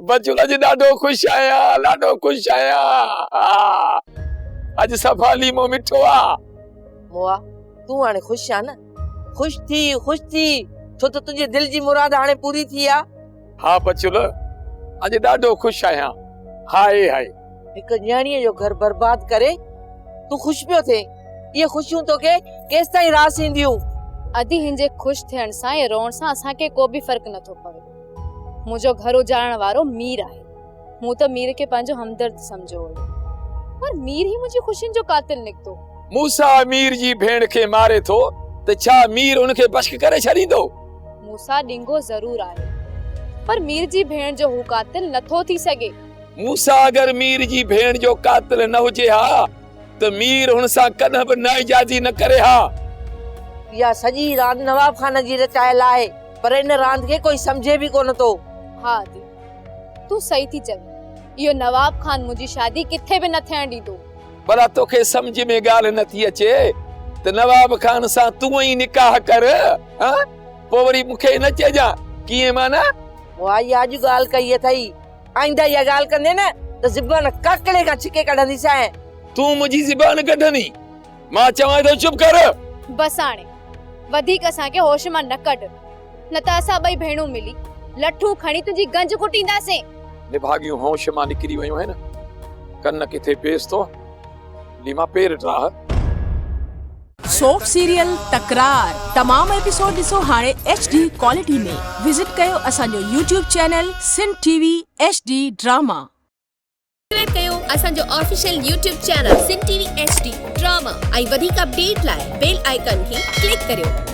बचूल अॼु ॾाढो ख़ुशि आहियां, ॾाढो ख़ुशि आहियां। अॼु सफ़ा लीमो मिठो आ। मोआ तूं हाणे ख़ुशि आ न? ख़ुशि थी छो त तुंहिंजे दिल जी मुराद हाणे पूरी थी आ। हाँ बचूल अॼु ॾाढो ख़ुशि आहियां। हाय हाय हिकु न्याणीअ जो घर बर्बाद करे तूं ख़ुशि पियो थे। ये ख़ुशियूं तोखे केसि ताईं रास ईंदियूं? अदी हिंजे खुश थियण सां या रोण सां असांखे को बि फर्क नथो पवे। मुंहिंजो घर उजाड़ण वारो मीर आहे। मूं त मीर खे पंहिंजो हमदर्द समझो हो, पर मीर ही मुंहिंजी खुशियुनि जो कातिल निकतो। मूसा मीर जी भेण खे मारे थो त छा मीर उनखे बश्क करे छॾींदो? मूसा डिंगो जरूर आहे, पर मीर जी भेण जो हू कातिल नथो थी सघे। मूसा अगर मीर जी भेण जो कातिल न हुजे हा त मीर हुन सां कॾहिं बि नाइजाज़ी न करे हा। या सॼी रांद नवाब खान जी रचायल आहे, पर इन रांद खे कोई समझे भी कोन तो। हाँ दी तू सही थी चवे। यो नवाब खान मुंहिंजी शादी किथे भी न थियण ॾींदो। भला तोखे सम्झ में ॻाल्हि नथी अचे त नवाब खान सां तूं ई निकाह कर, हां पोइ वरी मूंखे न चइजां कीअं माना। वाह या अॼु ॻाल्हि कई अथई, आईंदा इहा ॻाल्हि कंदे न त ज़बान काकड़े खां छिके कढंदीसांइ। तूं मुंहिंजी ज़बान कढंदी? मां चवां थो चुप कर। बस हाणे वधीक असांखे होश मां न कढ, न त असां ॿई भेणूं मिली लठूं खणी तुंहिंजी गंज कुटींदासीं। निभागियूं होश मां निकिरी वयूं आहिनि, कन किथे पेस थो लीमा पेर ठाह। सोप सीरियल तकरार तमाम एपिसोड ॾिसो हाणे HD क्वालिटी में। विजिट कयो असांजो YouTube channel Sindh TV HD drama. Subscribe कयो असांजो official YouTube channel Sindh TV HD drama ऐं वधीक अपडेट लाइ बेल आइकन खे क्लिक करियो।